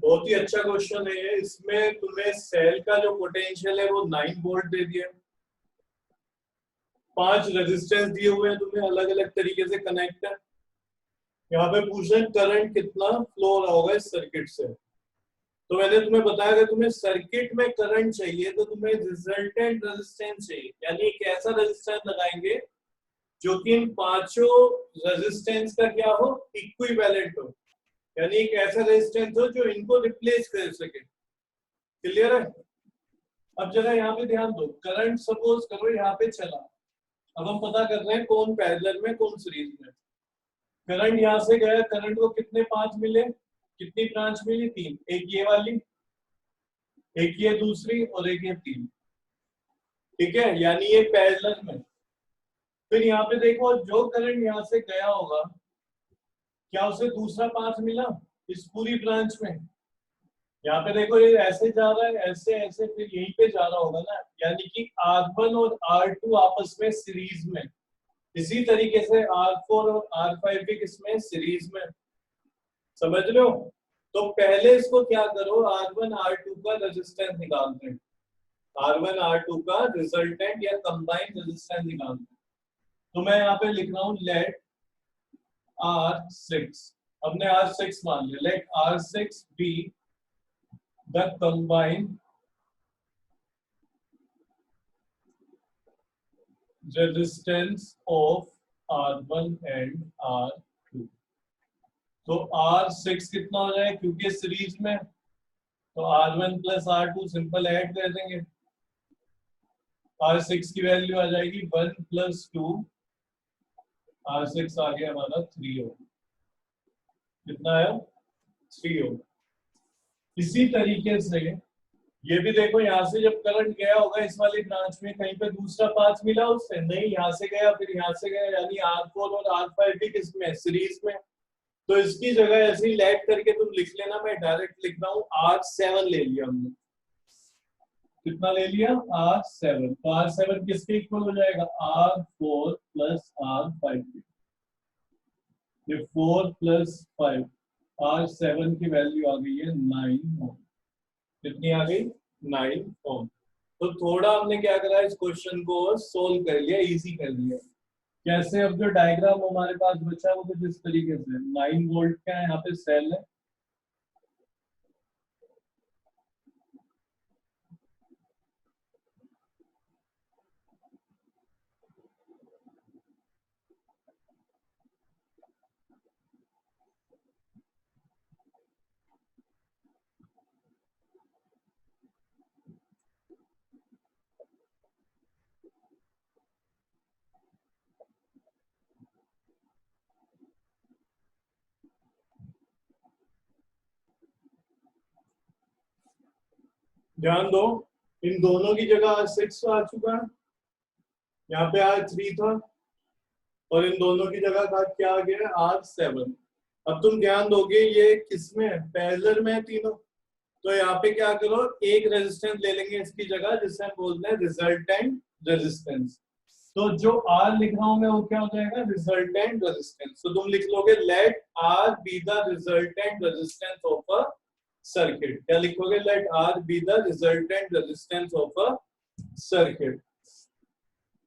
बहुत ही अच्छा क्वेश्चन है ये। इसमें तुम्हें सेल का जो पोटेंशियल है वो 9 वोल्ट दे दिया, 5 रेजिस्टेंस दिए हुए हैं तुम्हें अलग अलग तरीके से कनेक्ट है। यहाँ पे पूछ रहे हैं करंट कितना फ्लो हो रहा होगा इस सर्किट से। तो मैंने तुम्हें बताया कि तुम्हें सर्किट में करंट चाहिए तो तुम्हें रिजल्टेंट रेजिस्टेंस चाहिए, यानी एक ऐसा रेजिस्टेंस लगाएंगे जो कि इन पांचों रेजिस्टेंस का क्या हो, इक्विवेलेंट हो, यानी एक ऐसा रेजिस्टेंस हो जो इनको रिप्लेस कर सके। क्लियर है? अब जरा यहाँ पे ध्यान दो, करंट सपोज करो यहाँ पे चला, अब हम पता कर रहे हैं कौन पैरेलल में कौन सीरीज में। करंट यहाँ से गया, करंट को कितने 5 मिले, कितनी ब्रांच मिली 3, एक ये वाली, एक ये दूसरी और एक ये 3। ठीक है, यानी ये पैरेलल में। फिर यहाँ पे देखो जो करंट यहाँ से गया होगा क्या उसे दूसरा 5 मिला इस पूरी ब्रांच में? यहाँ पे देखो ये ऐसे जा रहा है, ऐसे ऐसे, फिर यहीं पे जा रहा होगा ना, यानी कि R1 और R2 आपस में सीरीज में। इसी तरीके से R4 और R5 भी किसमें, सीरीज में। समझ रहे हो? तो पहले इसको क्या करो, R1 R2 का रेजिस्टेंस निकालते हैं, R1 R2 का रिजल्टेंट या कंबाइंड रेजिस्टेंस निकालते हैं। तो मैं यहाँ पे लिख रहा हूँ लेट R6, हमने R6 मान लिया, let R6 be the combined resistance of R1 and R2। तो R6 कितना हो जाए, क्योंकि सीरीज में, तो R1 plus R2 simple add कर देंगे, R6 की वैल्यू आ जाएगी 1 + 2, R6 आ गया हमारा 3 ओम। कितना है? 3 ओम। इसी तरीके से ये भी देखो, यहाँ से जब करंट गया होगा इस वाली ब्रांच में, कहीं पे दूसरा 5 मिला उससे नहीं, यहाँ से गया फिर यहाँ से गया, यानी R4 और R5 भी किसमें, सीरीज में। तो इसकी जगह ऐसे ही लेट करके तुम लिख लेना, मैं डायरेक्ट लिख रहा हूँ R7 ले लिया हमने। कितना ले लिया? R7। तो R7 किसके इक्वल हो जाएगा, R4 + R5। ये 4 + 5, R7 की वैल्यू आ गई है 9 ओम। कितनी आ गई? 9 ओम। तो थोड़ा हमने क्या करा, इस क्वेश्चन को सोल्व कर लिया, इजी कर लिया। कैसे? अब जो डायग्राम हमारे पास बचा वो कुछ इस तरीके से, 9 वोल्ट का यहाँ पे सेल है, ध्यान दो, इन दोनों की जगह R6 आ चुका है, यहाँ पे R3 था, और इन दोनों की जगह का क्या आ गया, R7। अब तुम ध्यान दोगे ये किसमें है, पैरेलल में है तीनों। तो यहाँ पे क्या करो, एक रेजिस्टेंस ले लेंगे इसकी जगह, जिसे हम बोलते हैं रिजल्टेंट रेजिस्टेंस। तो जो R लिख रहा हूं मैं वो क्या हो जाएगा, रिजल्टेंट रेजिस्टेंस। तो तुम लिख लोगे let R be the resultant resistance of a circuit. क्या लिखोगे, let R be the resultant resistance of a circuit.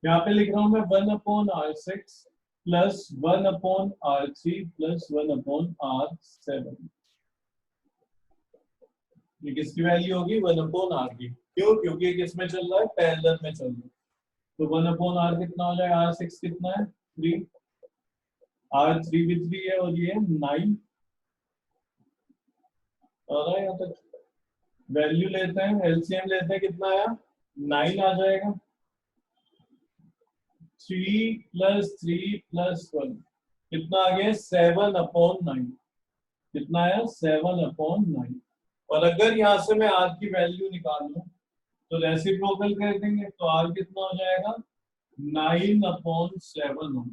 यहाँ पे लिख रहा हूं मैं 1/R6 + 1/R3 + 1/R7। ये किसकी वैल्यू होगी, 1/R की। क्यों? क्योंकि ये किसमें चल रहा है, पैरेलल में चल रहा है। तो 1/R कितना हो जाएगा, R6 कितना है 3, R3 भी 3 है, और ये 9 आ रहा है। यहाँ तक वैल्यू लेते हैं, एलसीएम लेते हैं, कितना आया, 9 आ जाएगा। 3 + 3 + 1 कितना आ गया, 7/9। कितना आया, 7/9। और अगर यहाँ से मैं R की वैल्यू निकालूं तो रेसिप्रोकल कर देंगे, तो R कितना हो जाएगा, 9/7 ओम।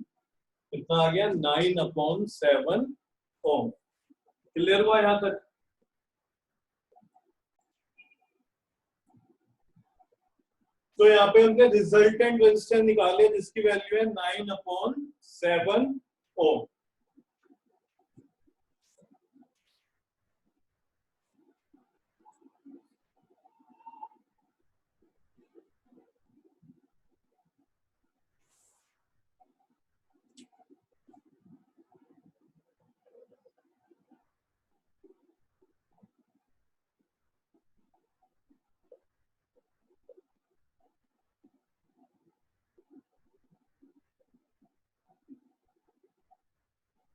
कितना आ गया, 9/7 ओम। क्लियर हुआ यहाँ तक? तो यहाँ पे हमने रिजल्टेंट रेजिस्टेंस निकाले जिसकी वैल्यू है 9/7 ओम।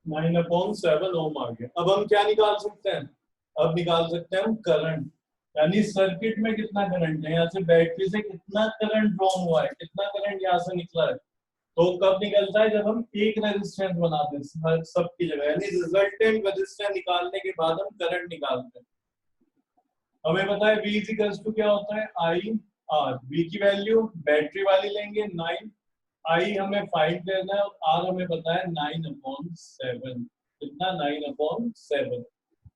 9/7 ओम आ गया। अब हम क्या निकाल सकते हैं? अब निकाल सकते हैं हम करंट, यानी सर्किट में कितना करंट है, यहाँ से बैटरी से कितना करंट ड्रॉन हुआ है, कितना करंट यहाँ से निकला है। तो कब निकलता है? जब हम एक रेजिस्टेंस बनाते हैं सबकी जगह, यानी रिजल्टेंट रेजिस्टेंस निकालने के बाद हम करंट निकालते हैं। हमें पता है V इक्वल्स टू क्या होता है, I R। V की वैल्यू बैटरी वाली लेंगे 9, I हमें फाइंड करना है और R हमें पता है 9/7। कितना? 9/7।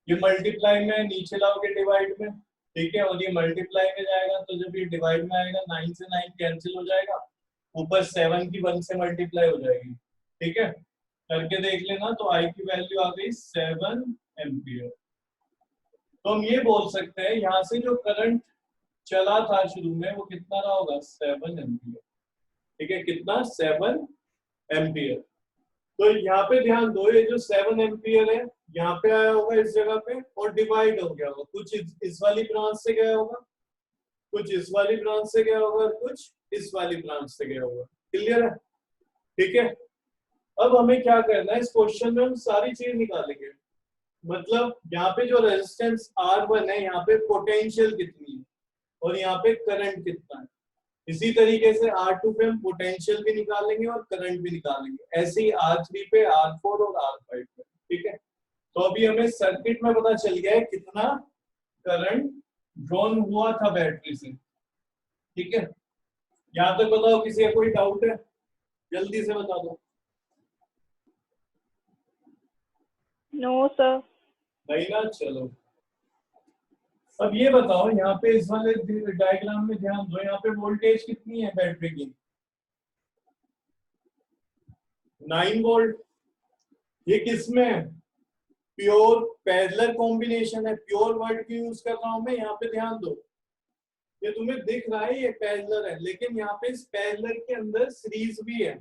ये मल्टीप्लाई में नीचे लाओगे डिवाइड में, ठीक है, और ये मल्टीप्लाई में जाएगा, तो जब ये डिवाइड में आएगा 9 से 9 कैंसिल हो जाएगा, ऊपर 7 की 1 से मल्टीप्लाई हो जाएगी, ठीक है। करके देख लेना, तो I की वैल्यू आ गई 7 एम्पियर। तो हम ये बोल सकते हैं यहाँ से जो करंट चला था शुरू में वो कितना रहा होगा? 7 एम्पियर, ठीक है। कितना? 7 एम्पियर। तो यहाँ पे ध्यान दो, ये जो 7 एम्पियर है यहाँ पे आया होगा इस जगह पे और डिवाइड हो गया होगा, कुछ इस वाली ब्रांच से गया होगा, कुछ इस वाली ब्रांच से गया होगा और कुछ इस वाली ब्रांच से गया होगा। क्लियर है? ठीक है। अब हमें क्या करना है, इस क्वेश्चन में हम सारी चीज निकालेंगे। मतलब यहाँ पे जो रेजिस्टेंस R1 है, यहाँ पे पोटेंशियल कितनी है और यहाँ पे करंट कितना है। इसी तरीके से R2 पे हम पोटेंशियल भी निकालेंगे और करंट भी निकालेंगे, ऐसे ही R3 पे, R4 और R5 पे, ठीक है। तो अभी हमें सर्किट में पता चल गया है कितना करंट ड्रॉन हुआ था बैटरी से, ठीक है। यहाँ तक बताओ, किसी का कोई डाउट है? जल्दी से बता दो। No sir. नहीं ना, चलो। अब ये बताओ, यहाँ पे इस वाले डायग्राम में ध्यान दो, यहाँ पे वोल्टेज कितनी है बैटरी की? 9 वोल्ट। ये किसमें है? प्योर पैरेलल कॉम्बिनेशन है। प्योर वर्ड की यूज कर रहा हूं मैं, यहाँ पे ध्यान दो। ये तुम्हें दिख रहा है ये पैरेलल है, लेकिन यहाँ पे इस पैरेलल के अंदर सीरीज भी है,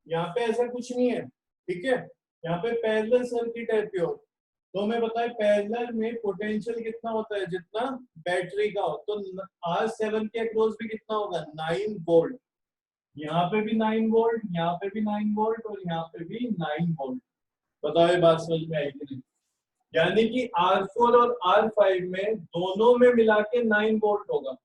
यहाँ पे ऐसा कुछ नहीं है, ठीक है। यहाँ पे पैरेलल सर्किट है प्योर। तो हमें पता है पैरेलल में पोटेंशियल कितना होता है? जितना बैटरी का हो। तो R7 के अक्रॉस भी कितना होगा? 9 वोल्ट। यहाँ पे भी 9 वोल्ट, यहाँ पे भी 9 वोल्ट और यहाँ पे भी 9 वोल्ट। बताओ ये बात समझ में आई कि नहीं? यानी कि R4 और R5 में दोनों में मिला के 9 वोल्ट होगा,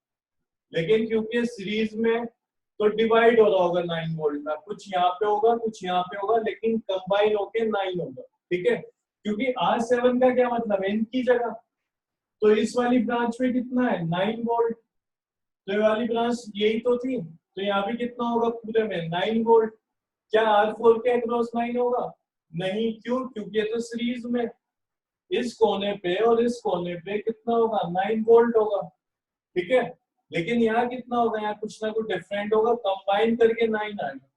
लेकिन क्योंकि सीरीज में तो डिवाइड हो रहा होगा 9 वोल्ट का, कुछ यहाँ पे होगा कुछ यहाँ पे होगा, लेकिन कंबाइन होके 9 होगा, ठीक है। क्योंकि R7 का क्या मतलब है? इनकी जगह। तो इस वाली ब्रांच में कितना है? 9 वोल्ट। तो ये वाली ब्रांच यही तो थी, तो यहाँ भी कितना होगा पूरे में? 9 वोल्ट। क्या R4 के अक्रॉस 9 होगा? नहीं। क्यों? क्योंकि ये तो सीरीज में, इस कोने पे और इस कोने पे कितना होगा? 9 वोल्ट होगा, ठीक है। लेकिन यहाँ कितना होगा? यहाँ कुछ ना कुछ डिफरेंट होगा, कंबाइन करके 9 आएगा।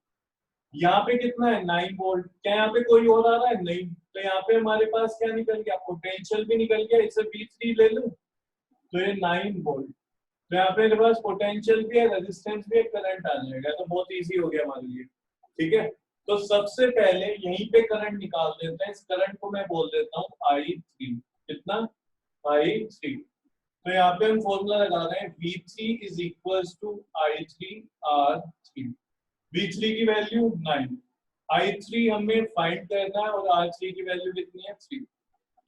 यहाँ पे कितना है? 9 वोल्ट। क्या यहाँ पे कोई और आ रहा है? नहीं। तो यहाँ पे हमारे पास क्या निकल गया? पोटेंशियल भी निकल गया। इसे V3 ले लूं तो ये 9 वोल्ट। तो यहाँ पे मेरे पास पोटेंशियल भी है, रेजिस्टेंस भी है, करंट आ जाएगा। तो बहुत इजी हो गया हमारे लिए, ठीक है। तो सबसे पहले यहीं पे करंट निकाल देते हैं। इस करंट को मैं बोल देता हूँ I3। कितना? I3। तो यहाँ पे हम फॉर्मूला लगा रहे हैं, V3 is equals to I3 R3। V3 की वैल्यू 9, I3 हमें फाइंड करना है और R3 की वैल्यू कितनी है? 3।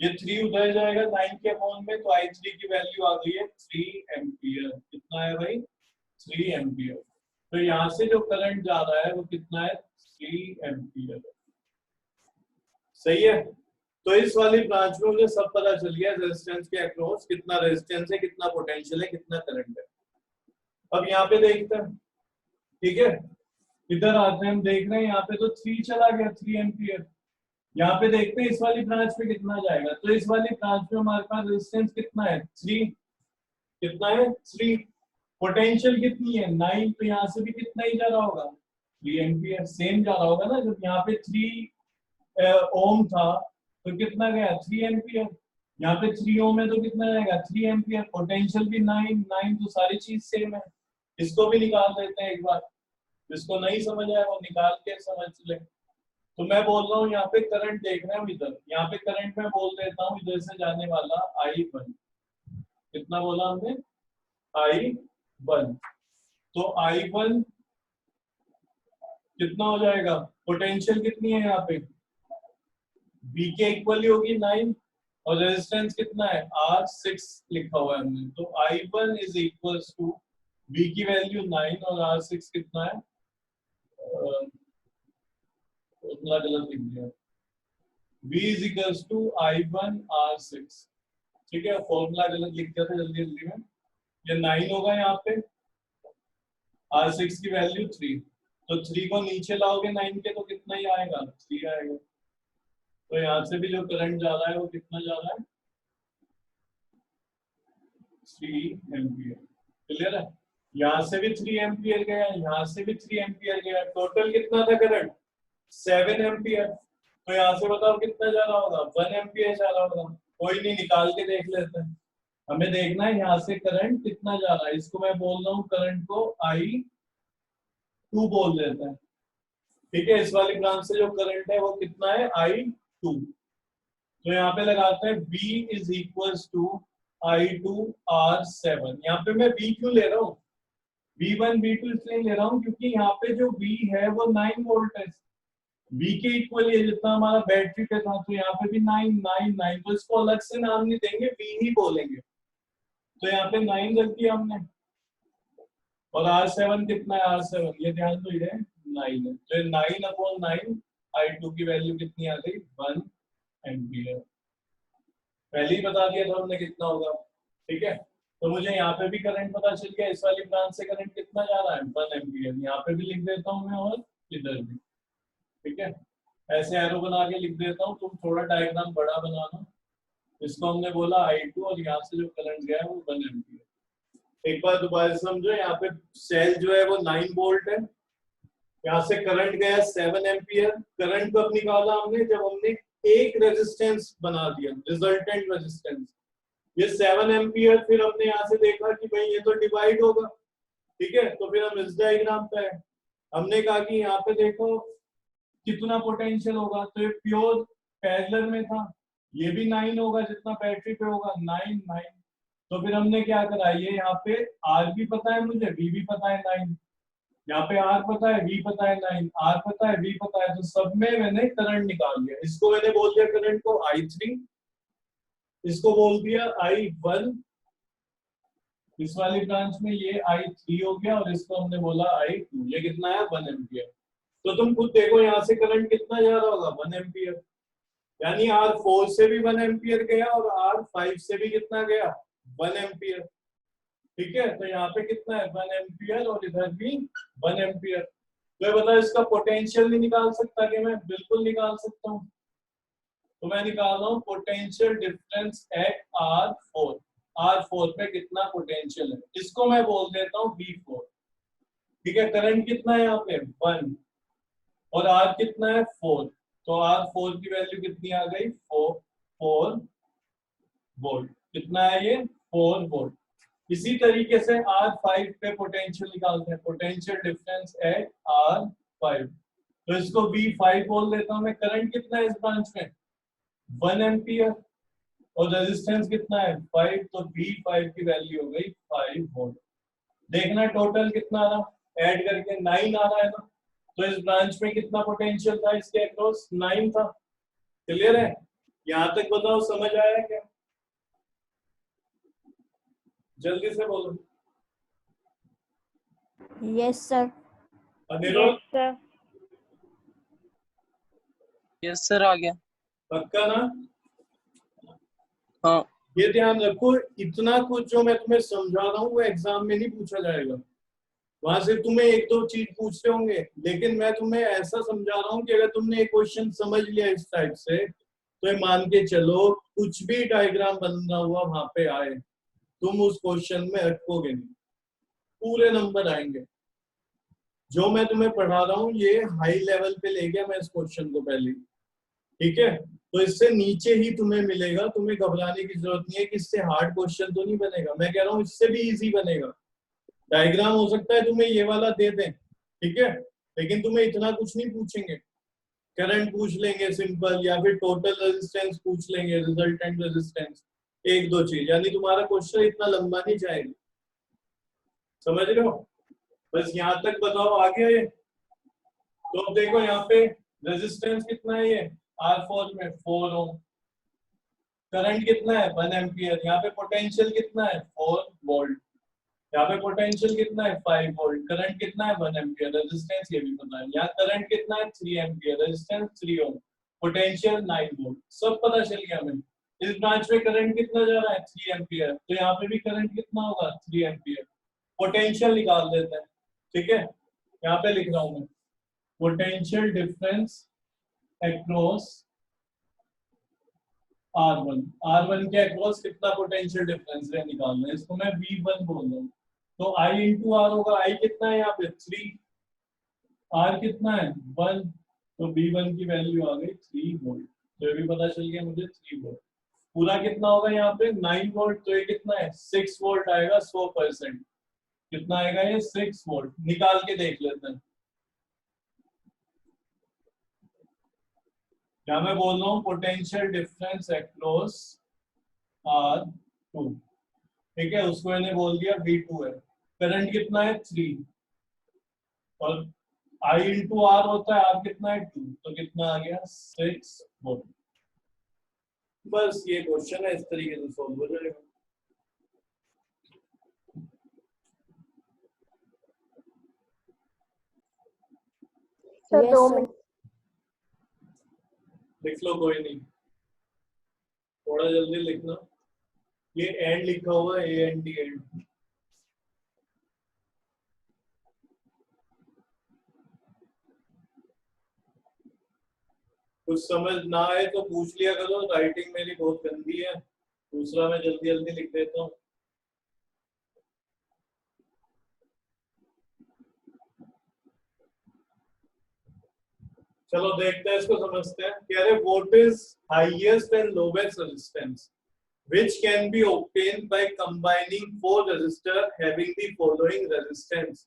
ये 3 उधर जाएगा 9 के अकाउंट में, तो I3 की वैल्यू आ गई है 3 एम्पियर। कितना है भाई? 3 एम्पियर। तो यहाँ से जो करंट जा रहा है वो कितना है? 3 एम्पियर। सही है। तो इस वाली ब्रांच में मुझे सब पता चल गया, रेजिस्टेंस के अक्रॉस कितना रेजिस्टेंस है, कितना पोटेंशियल है, कितना करंट है। अब यहाँ पे देखते हैं, ठीक है। इधर आते हैं, हम देख रहे हैं यहाँ पे तो 3 चला गया, 3 एम्पियर। यहाँ पे देखते हैं इस वाली ब्रांच में कितना जाएगा। तो इस वाली ब्रांच में हमारे पास रेजिस्टेंस कितना है? 3। कितना है? 3। पोटेंशियल कितनी है? 9। तो यहाँ से भी कितना ही जा रहा होगा? 3 एम्पियर। सेम जा रहा होगा ना, जब यहाँ पे 3 ओम था तो कितना गया? 3 एम्पियर। यहाँ पे 3 ओम है तो कितना जाएगा? 3 एम्पियर। पोटेंशियल भी 9, तो सारी चीज सेम है। इसको भी निकाल देते हैं एक बार, जिसको नहीं समझ आया वो निकाल के समझ ले। तो मैं बोल रहा हूँ यहाँ पे करंट देख रहे हैं इधर, यहाँ पे करंट में बोल देता हूँ इधर से जाने वाला I1। कितना बोला हमने? I1। तो I1 कितना हो जाएगा? पोटेंशियल कितनी है यहाँ पे? V के इक्वली होगी 9 और रेजिस्टेंस कितना है R6 लिखा हुआ है हमने, तो I1 is equal to V की वैल्यू 9 और R6 कितना है, उतना गलत लिख दिया, V is equal to I1 R6, ठीक है, फॉर्मूला गलत लिख दिया था जल्दी जल्दी में, ये 9 होगा यहाँ पे, R6 की वैल्यू 3, तो 3 को नीचे लाओगे 9 के तो कितना ही आएगा, 3 आएगा, तो यहाँ से भी जो करंट जा रहा है वो कितना जा रहा है, 3 एम्पियर, क्लियर है, यहाँ से भी 3 एम्पियर गया, यहाँ से भी 3 एम्पियर गया, टोटल कितना था करंट 7 एम्पियर, तो यहाँ से बताओ कितना जा रहा होगा 1 एम्पियर जा रहा होगा, कोई नहीं निकाल के देख लेते हैं, हमें देखना है यहाँ से करंट कितना जा रहा है, इसको मैं बोल रहा हूँ करंट को I2 बोल देते हैं, ठीक है, इस वाली ब्रांच से जो करंट है वो कितना है I2, तो यहाँ पे लगाते हैं V is equal to I2 R7, यहाँ पे मैं V क्यों ले रहा हूँ, V1 V2 इसलिए ले रहा हूँ क्योंकि यहाँ पे जो V है वो 9 वोल्ट है, V के इक्वल ये जितना हमारा बैटरी पे था, तो यहाँ पे भी 9 9 9, तो इसको अलग से नाम नहीं देंगे, V ही बोलेंगे, तो यहाँ पे 9 रख दिया हमने, और R7 कितना है, R7 ये ध्यान दो, ये 9 है, तो 9/9 I2 की वैल्यू कितनी आ गई 1 एम्पियर, पहले ही बता दिया था हमने कितना होगा, ठीक है, तो मुझे यहाँ पे भी करंट पता चल गया, इस वाली ब्रांच से करंट कितना जा रहा है 1 एम्पियर, यहाँ पे भी लिख देता हूँ मैं और इधर भी, ठीक है, ऐसे एरो बना के लिख देता हूँ, तुम थोड़ा डायग्राम बड़ा बनाना, इसको हमने बोला I2 और यहाँ से जो करंट गया है वो 1 एम्पियर, एक बार दोबारा समझो, यहाँ पे सेल जो है वो 9 वोल्ट है, यहाँ से करंट गया 7 एम्पियर, करंट कब निकाला हमने, जब हमने एक रेजिस्टेंस बना दिया, रिजल्टेंट रेजिस्टेंस, ये 7 एम्पियर, फिर हमने यहाँ से देखा कि भाई ये तो डिवाइड होगा, ठीक है, तो फिर हम इस डायग्राम पे है, हमने कहा कि यहाँ पे देखो कितना पोटेंशियल होगा, तो ये प्योर पैरेलल में था, ये भी 9 होगा जितना बैटरी पे होगा, 9 9, तो फिर हमने क्या करा, ये यहाँ पे R भी पता है मुझे, V भी पता है 9, यहाँ पे R पता है, V पता है 9, R पता है, V पता है, तो सब में मैंने करंट निकाल दिया, इसको मैंने बोल दिया करंट को I3, इसको बोल दिया I1, इस वाली ब्रांच में ये I3 हो गया, और इसको हमने बोला I2, ये कितना है 1 एम्पियर, तो तुम खुद देखो यहाँ से करंट कितना जा रहा होगा 1 एम्पियर, यानी R4 से भी 1 एम्पियर गया और R5 से भी कितना गया 1 एम्पियर, ठीक है, तो यहाँ पे कितना है 1 एम्पियर और इधर भी 1 एम्पियर, तो ये बताओ इसका पोटेंशियल नहीं निकाल सकता कि मैं, बिल्कुल निकाल सकता हूँ, तो मैं निकाल रहा हूँ पोटेंशियल डिफरेंस एट R4 पे कितना पोटेंशियल है, इसको मैं बोल देता हूँ V4, ठीक है, करंट कितना है यहाँ पे 1 और R कितना है 4, तो R4 की वैल्यू कितनी आ गई 4 वोल्ट, कितना है ये 4 वोल्ट, इसी तरीके से R5 पे पोटेंशियल निकालते हैं, पोटेंशियल डिफरेंस एट R5, तो इसको V5 बोल देता हूँ मैं, करंट कितना है इस ब्रांच में 1 एम्पियर और रेजिस्टेंस कितना है 5, तो V5 की वैल्यू हो गई 5 वोल्ट, देखना टोटल कितना आ रहा, ऐड करके 9 आ रहा है ना, तो इस ब्रांच में कितना पोटेंशियल था इसके अक्रॉस 9 था, क्लियर है, यहाँ तक बताओ समझ आया क्या, जल्दी से बोलो, yes sir, Anirudh yes sir, yes sir, आ गया। पक्का ना, हाँ ये ध्यान रखो, इतना कुछ जो मैं तुम्हें समझा रहा हूँ वो एग्जाम में नहीं पूछा जाएगा, वहां से तुम्हें एक दो चीज पूछते होंगे, लेकिन मैं तुम्हें ऐसा समझा रहा हूँ कि अगर तुमने एक क्वेश्चन समझ लिया इस टाइप से, तो ये मान के चलो कुछ भी डायग्राम बना हुआ वहां पे आए, तुम उस क्वेश्चन में अटकोगे नहीं, पूरे नंबर आएंगे, जो मैं तुम्हें पढ़ा रहा हूँ ये हाई लेवल पे ले गया मैं इस क्वेश्चन को पहले, ठीक है, तो इससे नीचे ही तुम्हें मिलेगा, तुम्हें घबराने की जरूरत नहीं है कि इससे हार्ड क्वेश्चन तो नहीं बनेगा, मैं कह रहा हूँ इससे भी इजी बनेगा, डायग्राम हो सकता है तुम्हें ये वाला दे दें, ठीक है, लेकिन तुम्हें इतना कुछ नहीं पूछेंगे, करंट पूछ लेंगे सिंपल, या फिर टोटल रेजिस्टेंस पूछ लेंगे, रिजल्टेंट रेजिस्टेंस, एक दो चीज, यानी तुम्हारा क्वेश्चन इतना लंबा नहीं जाएगा, समझ रहे हो, बस यहाँ तक बताओ, आ गया ये, तो अब देखो यहाँ पे रेजिस्टेंस कितना है, ये R4 में 4 ओम। करंट कितना है 1 एम्पियर। यहाँ पे पोटेंशियल कितना है 4 वोल्ट। यहाँ पे पोटेंशियल कितना है 5 वोल्ट। करंट कितना है 1 एम्पियर। रेजिस्टेंस ये भी पता है। यहाँ करंट कितना है 3 ampere. Resistance 3 ohm. Potential 9 volt. सब पता चल गया हमें। इस ब्रांच में करंट कितना जा रहा है 3 एम्पियर, तो यहाँ पे भी करंट कितना होगा 3 एम्पियर। पोटेंशियल निकाल देते हैं, ठीक है। यहाँ पे लिख रहा हूं मैं potential difference across R1। R1 के अक्रॉस कितना पोटेंशियल डिफरेंस है निकालना है, इसको मैं V1 बोल रहा हूँ। तो I इंटू आर होगा। I कितना है यहाँ पे 3, R कितना है 1, तो V1 की वैल्यू आ गई 3 वोल्ट। तो ये भी पता चल गया मुझे 3 वोल्ट। पूरा कितना होगा यहाँ पे 9 वोल्ट, तो ये कितना है 6 वोल्ट आएगा 100%। कितना आएगा ये 6 वोल्ट। निकाल के देख लेते हैं। क्या मैं बोल रहा हूँ पोटेंशियल डिफरेंस अक्रॉस R2, ठीक है, उसको मैंने बोल दिया V2 है। करंट कितना है 3 और I इंटू आर होता है, R कितना है 2, तो कितना आ गया 6 वोल्ट। बस ये क्वेश्चन है, इस तरीके से सॉल्व हो जाएगा। Sir Yes, 2 sir. मिनट। लिख लो, कोई नहीं, थोड़ा जल्दी लिखना। ये एंड लिखा हुआ है, ए एंड डी एंड। कुछ समझ ना आए तो पूछ लिया करो, राइटिंग मेरी बहुत गंदी है। दूसरा मैं जल्दी जल्दी लिख देता हूँ। चलो देखते हैं, इसको समझते हैं। कह रहे what is highest and lowest resistance which can be obtained by combining 4 resistor having the following resistance।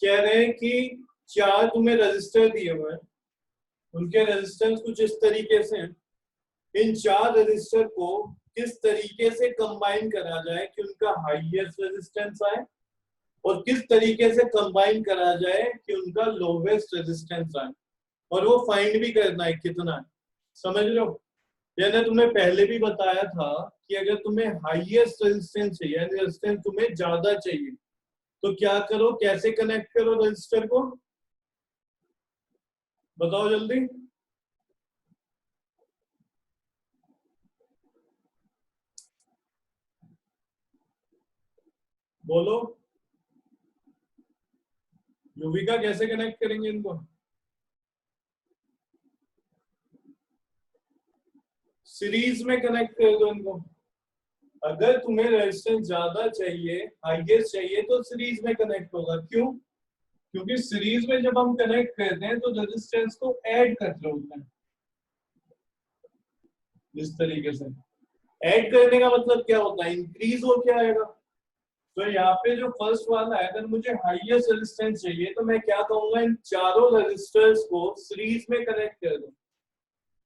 कह रहे हैं कि 4 तुम्हें रेजिस्टर दिए हुए हैं, उनके रेजिस्टेंस कुछ इस तरीके से हैं। इन 4 रेजिस्टर को किस तरीके से कंबाइन करा जाए कि उनका हाईएस्ट रेजिस्टेंस आए, और किस तरीके से कंबाइन करा जाए कि उनका लोवेस्ट रेजिस्टेंस आए, और वो फाइंड भी करना है कितना है। समझ रहे हो? मैंने तुम्हें पहले भी बताया था कि अगर तुम्हें हाईएस्ट रेजिस्टेंस चाहिए, यानी रेजिस्टेंस तुम्हें ज्यादा चाहिए, तो क्या करो, कैसे कनेक्ट करो रजिस्टर को, बताओ जल्दी। बोलो, युविका कैसे कनेक्ट करेंगे इनको? सीरीज में कनेक्ट कर दो इनको। अगर तुम्हें रेजिस्टेंस ज्यादा चाहिए, हाईएस्ट चाहिए, तो सीरीज में कनेक्ट होगा। क्यों? क्योंकि सीरीज में जब हम कनेक्ट करते हैं तो रेजिस्टेंस को ऐड कर रहे होते हैं। इस तरीके से ऐड करने का मतलब क्या होता है, इंक्रीज हो क्या आएगा। तो यहाँ पे जो फर्स्ट वाला है, अगर मुझे हाईएस्ट रेजिस्टेंस चाहिए तो मैं क्या कहूंगा, इन चारों रेजिस्टर्स को सीरीज में कनेक्ट कर दो।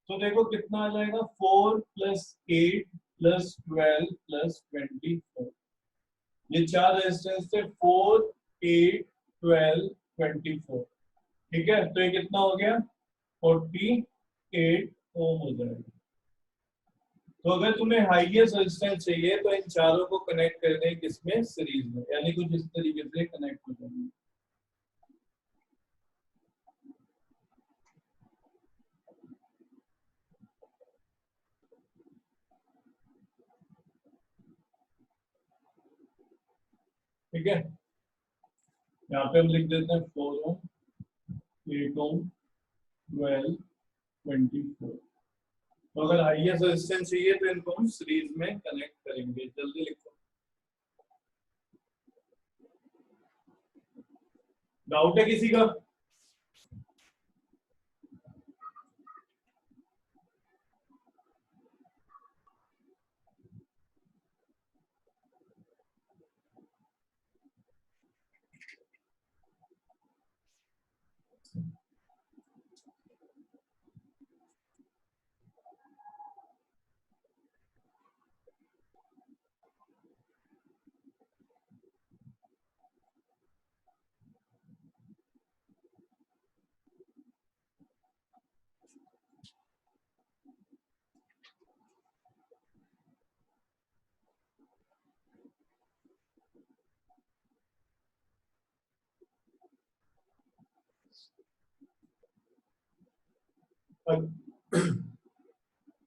तो देखो कितना आ जाएगा 4 + 8 + 12 + 24। ये 4 रेजिस्टेंस थे 4, 8, 12, 24। ठीक है, तो ये कितना हो गया 48 ओम हो जाएगा। तो अगर तुम्हें हाईएस्ट रेजिस्टेंस चाहिए तो इन चारों को कनेक्ट कर दें किसमें, सीरीज में, यानी कुछ इस तरीके से कनेक्ट हो जाएंगे। ठीक है, यहाँ पे हम लिख देते हैं 4 ओम, 8 ओम, 12, 24। तो अगर हाईएस्ट रेजिस्टेंस चाहिए तो इनको हम सीरीज में कनेक्ट करेंगे। जल्दी लिखो। डाउट है किसी का?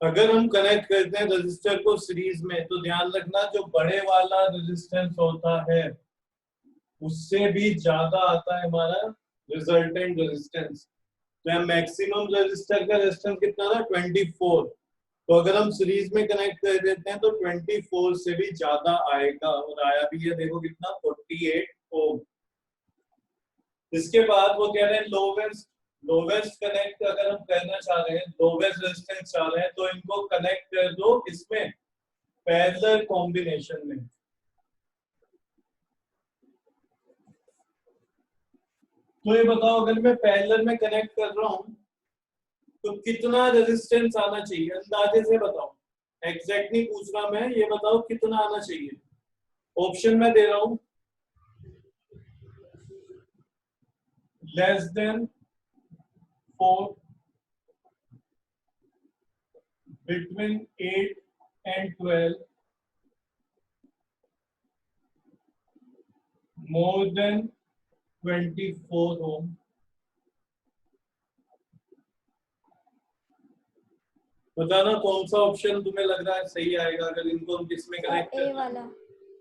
अगर हम कनेक्ट करते हैं रजिस्टर को सीरीज में तो ध्यान रखना जो बड़े वाला रेजिस्टेंस होता है उससे भी ज्यादा आता है हमारा रिजल्टेंट रेजिस्टेंस। तो यहाँ मैक्सिमम रजिस्टर का रेजिस्टेंस कितना था 24। तो अगर हम सीरीज में कनेक्ट कर देते हैं तो 24 से भी ज्यादा आएगा और आया भी है, देखो कितना 48 ओम। इसके बाद वो कह रहे हैं लोवेस्ट कनेक्ट अगर हम करना चाह रहे हैं, लोवेस्ट रेजिस्टेंस चाह रहे हैं तो इनको कनेक्ट कर दो इसमें पैरेलल कॉम्बिनेशन में। तो ये बताओ अगर मैं पैरेलल में कनेक्ट कर रहा हूं तो कितना रेजिस्टेंस आना चाहिए, अंदाजे से बताओ, एग्जैक्ट नहीं पूछ रहा मैं, ये बताओ कितना आना चाहिए। ऑप्शन में दे रहा हूं, less than 4, between 8 and 12, more than 24 ohm, बताना कौन सा ऑप्शन तुम्हें लग रहा है सही आएगा अगर इनको हम किसमें कनेक्ट ए करें। वाला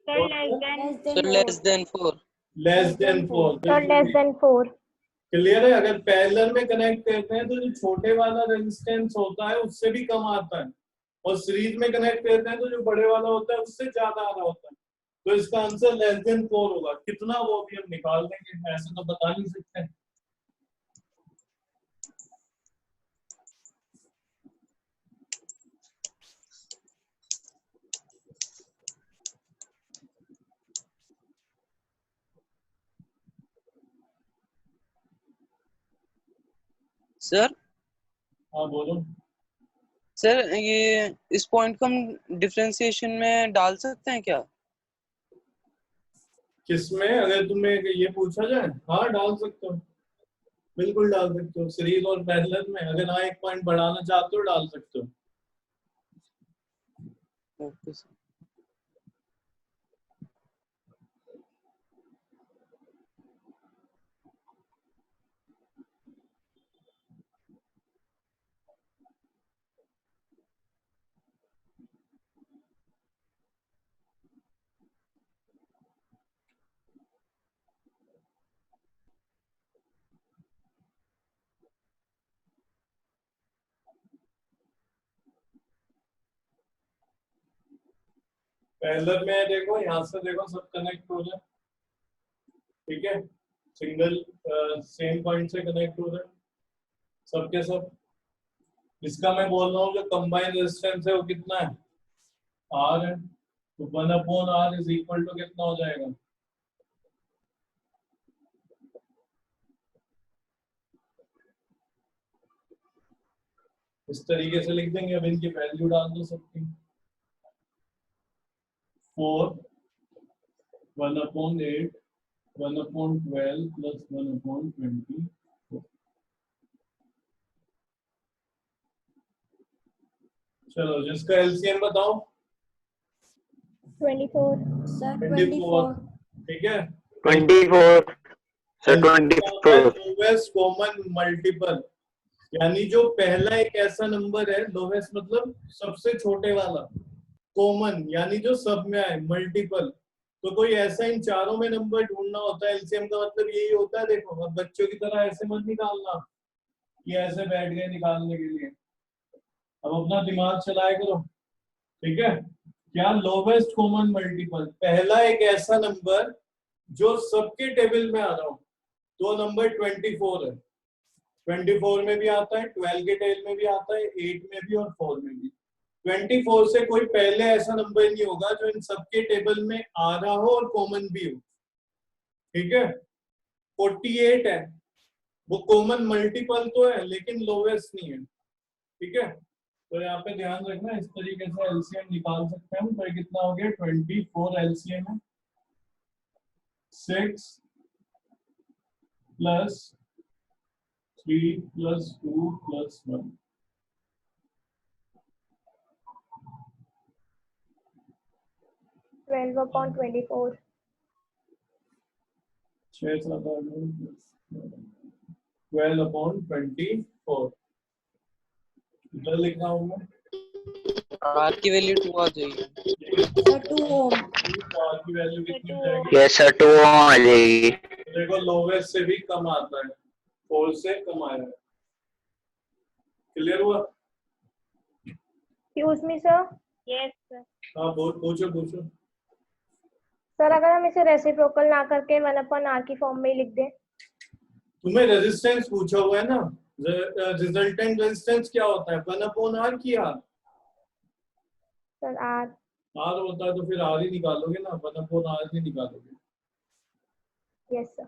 sir less than 4। Less than 4। Sir less than 4। Clear है। अगर पैरेलल में कनेक्ट करते हैं तो जो छोटे वाला रेजिस्टेंस होता है उससे भी कम आता है और सीरीज में कनेक्ट करते हैं तो जो बड़े वाला होता है उससे ज्यादा आ रहा होता है। तो इसका आंसर लेस देन 4 होगा। कितना वो भी हम निकाल देंगे, ऐसे तो बता नहीं सकते। सर हाँ बोलो। सर ये इस पॉइंट को हम डिफरेंशिएशन में डाल सकते हैं क्या? किसमें, अगर तुम्हें ये पूछा जाए, हाँ डाल सकते हो, बिल्कुल डाल सकते हो। सीरीज और पैरेलल में अगर हाँ एक पॉइंट बढ़ाना चाहते हो डाल सकते हो। Okay sir. पैरेलल में देखो, यहाँ से देखो सब कनेक्ट हो जाए, ठीक है, सिंगल सेम पॉइंट से कनेक्ट हो रहा है सब के सब। इसका मैं बोल रहा हूँ जो कंबाइंड रेजिस्टेंस है वो कितना है, आर है। तो 1/r इज इक्वल टू कितना हो जाएगा, इस तरीके से लिख देंगे। अब इनकी वैल्यू डाल दो सबकी। 4 1/8 1/12 प्लस 1/20। चलो जिसका एलसीएम बताओ। 24 सर 24। ठीक है, 24 सर 24 लोवेस्ट कॉमन मल्टीपल, यानी जो पहला एक ऐसा नंबर है, लोवेस्ट मतलब सबसे छोटे वाला, कॉमन यानी जो सब में आए, मल्टीपल तो कोई ऐसा इन चारों में नंबर ढूंढना होता है। एलसीएम का मतलब यही होता है। देखो अब बच्चों की तरह ऐसे मत निकालना कि ऐसे बैठ गए निकालने के लिए, अब अपना दिमाग चलाए करो, ठीक है। क्या लोवेस्ट कॉमन मल्टीपल, पहला एक ऐसा नंबर जो सबके टेबल में आ रहा हो, तो नंबर 24 है। 24 में भी आता है, 12 के टेबल में भी आता है, 8 में भी और 4 में भी। 24 से कोई पहले ऐसा नंबर नहीं होगा जो इन सबके टेबल में आ रहा हो और कॉमन भी हो, ठीक है। 48 है, वो कॉमन मल्टीपल तो है लेकिन लोवेस्ट नहीं है, ठीक है। तो यहाँ पे ध्यान रखना, इस तरीके से एलसीएम निकाल सकते हैं हम। तो ये कितना हो गया, 24 एलसीएम है। 6 प्लस 3 प्लस 2 प्लस 1, 12/24। 6 12/24। इधर लिख रहा हूँ मैं, R की वैल्यू 2 आ जाएगी। सर 2 ओम। तो R की वैल्यू कितनी हो जाएगी? यस सर 2 आ जाएगी। देखो लोवेस्ट से भी कम आता है, 4 से कम आया है। क्लियर हुआ? Excuse me sir. Yes sir. हाँ पूछो पूछो। सर अगर हम इसे रेसिप्रोकल ना करके 1/r की फॉर्म में ही लिख दें? तुम्हें रेजिस्टेंस पूछा हुआ है ना, रिजल्टेंट रेजिस्टेंस क्या होता है? 1/r की R। Sir r। R होता है तो फिर R ही निकालोगे ना, 1/r नहीं निकालोगे। Yes sir.